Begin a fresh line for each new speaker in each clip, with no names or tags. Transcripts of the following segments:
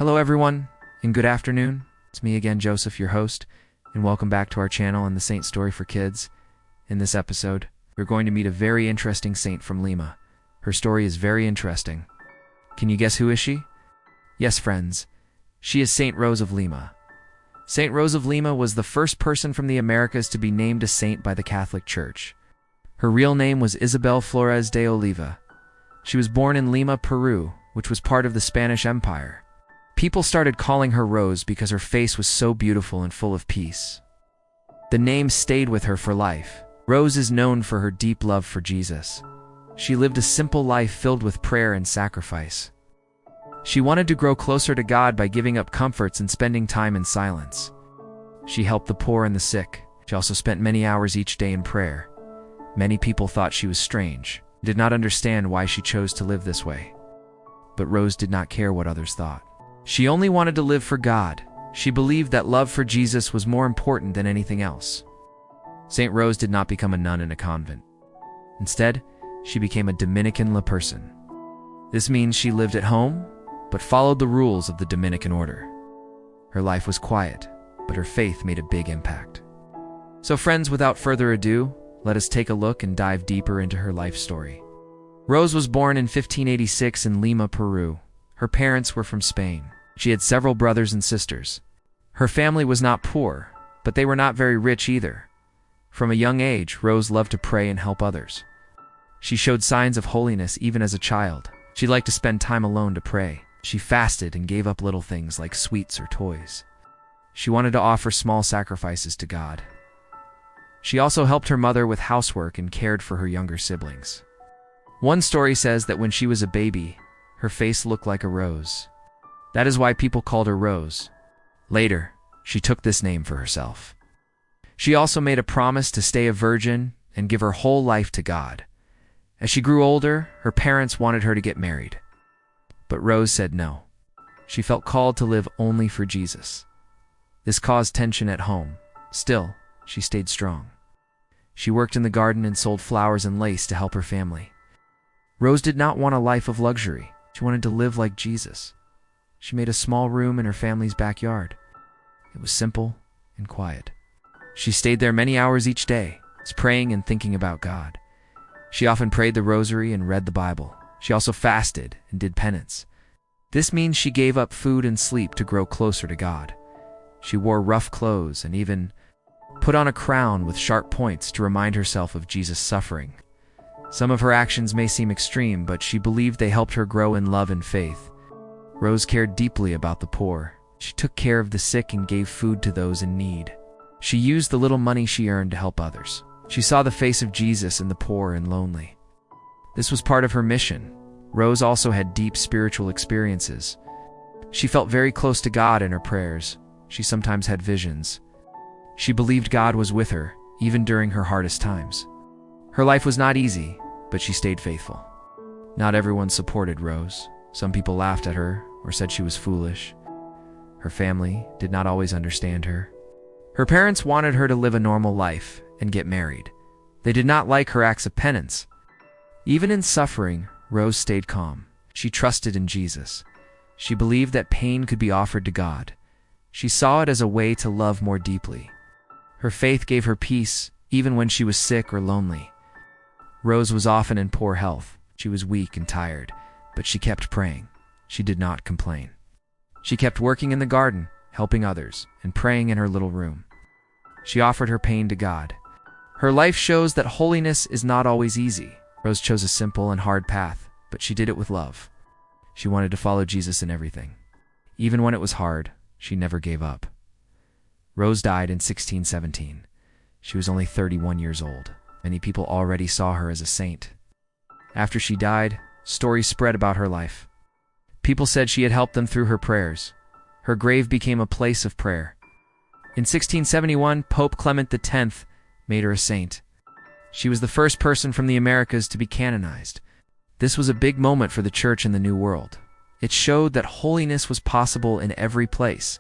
Hello everyone, and good afternoon. It's me again, Joseph, your host, and welcome back to our channel and the Saint Story for Kids. In this episode, we're going to meet a very interesting saint from Lima. Her story is very interesting. Can you guess who is she? Yes, friends, she is Saint Rose of Lima. Saint Rose of Lima was the first person from the Americas to be named a saint by the Catholic Church. Her real name was Isabel Flores de Oliva. She was born in Lima, Peru, which was part of the Spanish Empire. People started calling her Rose because her face was so beautiful and full of peace. The name stayed with her for life. Rose is known for her deep love for Jesus. She lived a simple life filled with prayer and sacrifice. She wanted to grow closer to God by giving up comforts and spending time in silence. She helped the poor and the sick. She also spent many hours each day in prayer. Many people thought she was strange, did not understand why she chose to live this way. But Rose did not care what others thought. She only wanted to live for God. She believed that love for Jesus was more important than anything else. Saint Rose did not become a nun in a convent. Instead, she became a Dominican layperson. This means she lived at home, but followed the rules of the Dominican order. Her life was quiet, but her faith made a big impact. So friends, without further ado, let us take a look and dive deeper into her life story. Rose was born in 1586 in Lima, Peru. Her parents were from Spain. She had several brothers and sisters. Her family was not poor, but they were not very rich either. From a young age, Rose loved to pray and help others. She showed signs of holiness even as a child. She liked to spend time alone to pray. She fasted and gave up little things like sweets or toys. She wanted to offer small sacrifices to God. She also helped her mother with housework and cared for her younger siblings. One story says that when she was a baby, her face looked like a rose. That is why people called her Rose. Later, she took this name for herself. She also made a promise to stay a virgin and give her whole life to God. As she grew older, her parents wanted her to get married. But Rose said no. She felt called to live only for Jesus. This caused tension at home. Still, she stayed strong. She worked in the garden and sold flowers and lace to help her family. Rose did not want a life of luxury. She wanted to live like Jesus. She made a small room in her family's backyard. It was simple and quiet. She stayed there many hours each day, praying and thinking about God. She often prayed the rosary and read the Bible. She also fasted and did penance. This means she gave up food and sleep to grow closer to God. She wore rough clothes and even put on a crown with sharp points to remind herself of Jesus' suffering. Some of her actions may seem extreme, but she believed they helped her grow in love and faith. Rose cared deeply about the poor. She took care of the sick and gave food to those in need. She used the little money she earned to help others. She saw the face of Jesus in the poor and lonely. This was part of her mission. Rose also had deep spiritual experiences. She felt very close to God in her prayers. She sometimes had visions. She believed God was with her, even during her hardest times. Her life was not easy, but she stayed faithful. Not everyone supported Rose. Some people laughed at her or said she was foolish. Her family did not always understand her. Her parents wanted her to live a normal life and get married. They did not like her acts of penance. Even in suffering, Rose stayed calm. She trusted in Jesus. She believed that pain could be offered to God. She saw it as a way to love more deeply. Her faith gave her peace, even when she was sick or lonely. Rose was often in poor health. She was weak and tired, but she kept praying. She did not complain. She kept working in the garden, helping others, and praying in her little room. She offered her pain to God. Her life shows that holiness is not always easy. Rose chose a simple and hard path, but she did it with love. She wanted to follow Jesus in everything. Even when it was hard, she never gave up. Rose died in 1617. She was only 31 years old. Many people already saw her as a saint. After she died, stories spread about her life. People said she had helped them through her prayers. Her grave became a place of prayer. In 1671, Pope Clement X made her a saint. She was the first person from the Americas to be canonized. This was a big moment for the Church in the New World. It showed that holiness was possible in every place.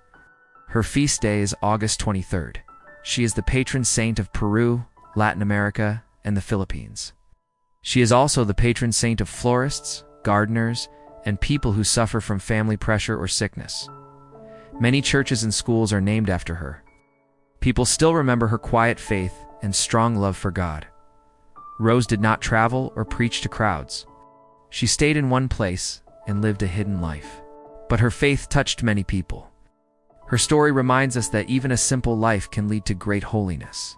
Her feast day is August 23rd. She is the patron saint of Peru, Latin America, and the Philippines. She is also the patron saint of florists, gardeners, and people who suffer from family pressure or sickness. Many churches and schools are named after her. People still remember her quiet faith and strong love for God. Rose did not travel or preach to crowds. She stayed in one place and lived a hidden life. But her faith touched many people. Her story reminds us that even a simple life can lead to great holiness.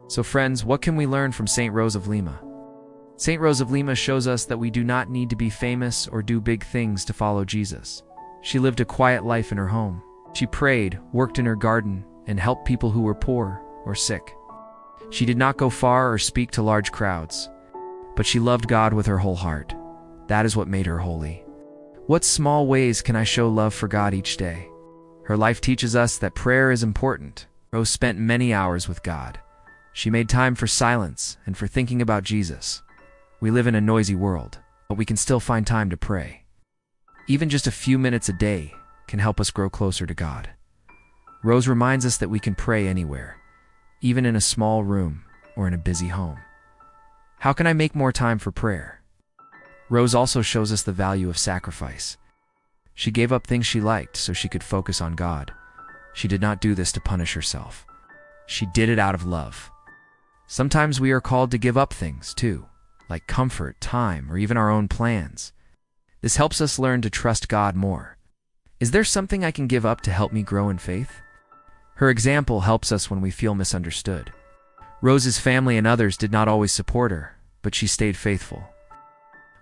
So friends, what can we learn from Saint Rose of Lima? Saint Rose of Lima shows us that we do not need to be famous or do big things to follow Jesus. She lived a quiet life in her home. She prayed, worked in her garden, and helped people who were poor or sick. She did not go far or speak to large crowds, but she loved God with her whole heart. That is what made her holy. What small ways can I show love for God each day? Her life teaches us that prayer is important. Rose spent many hours with God. She made time for silence and for thinking about Jesus. We live in a noisy world, but we can still find time to pray. Even just a few minutes a day can help us grow closer to God. Rose reminds us that we can pray anywhere, even in a small room or in a busy home. How can I make more time for prayer? Rose also shows us the value of sacrifice. She gave up things she liked so she could focus on God. She did not do this to punish herself. She did it out of love. Sometimes we are called to give up things too, like comfort, time, or even our own plans. This helps us learn to trust God more. Is there something I can give up to help me grow in faith? Her example helps us when we feel misunderstood. Rose's family and others did not always support her, but she stayed faithful.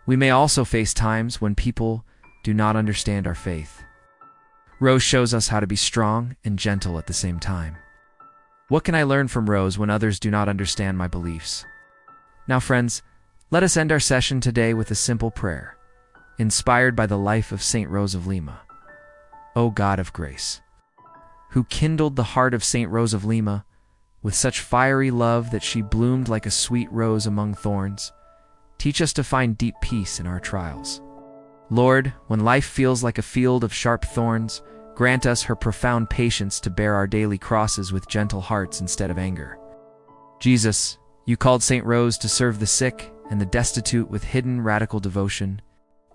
We may also face times when people do not understand our faith. Rose shows us how to be strong and gentle at the same time. What can I learn from Rose when others do not understand my beliefs? Now, friends, let us end our session today with a simple prayer, inspired by the life of Saint Rose of Lima. O God of grace, who kindled the heart of Saint Rose of Lima with such fiery love that she bloomed like a sweet rose among thorns, teach us to find deep peace in our trials. Lord, when life feels like a field of sharp thorns, grant us her profound patience to bear our daily crosses with gentle hearts instead of anger. Jesus, you called Saint Rose to serve the sick and the destitute with hidden radical devotion.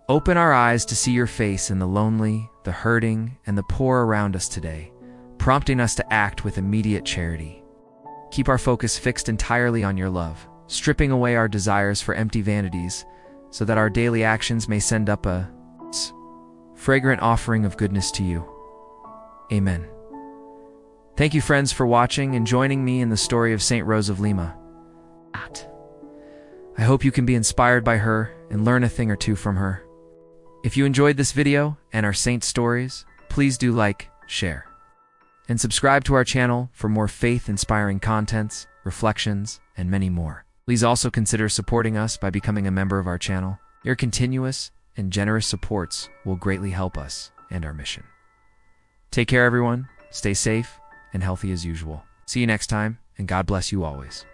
Open our eyes to see your face in the lonely, the hurting, and the poor around us today, prompting us to act with immediate charity. Keep our focus fixed entirely on your love, stripping away our desires for empty vanities, so that our daily actions may send up a fragrant offering of goodness to you. Amen. Thank you, friends, for watching and joining me in the story of Saint Rose of Lima. I hope you can be inspired by her and learn a thing or two from her. If you enjoyed this video and our saint stories, please do like, share, and subscribe to our channel for more faith-inspiring contents, reflections, and many more. Please also consider supporting us by becoming a member of our channel. Your continuous and generous supports will greatly help us and our mission. Take care, everyone. Stay safe and healthy as usual. See you next time, and God bless you always.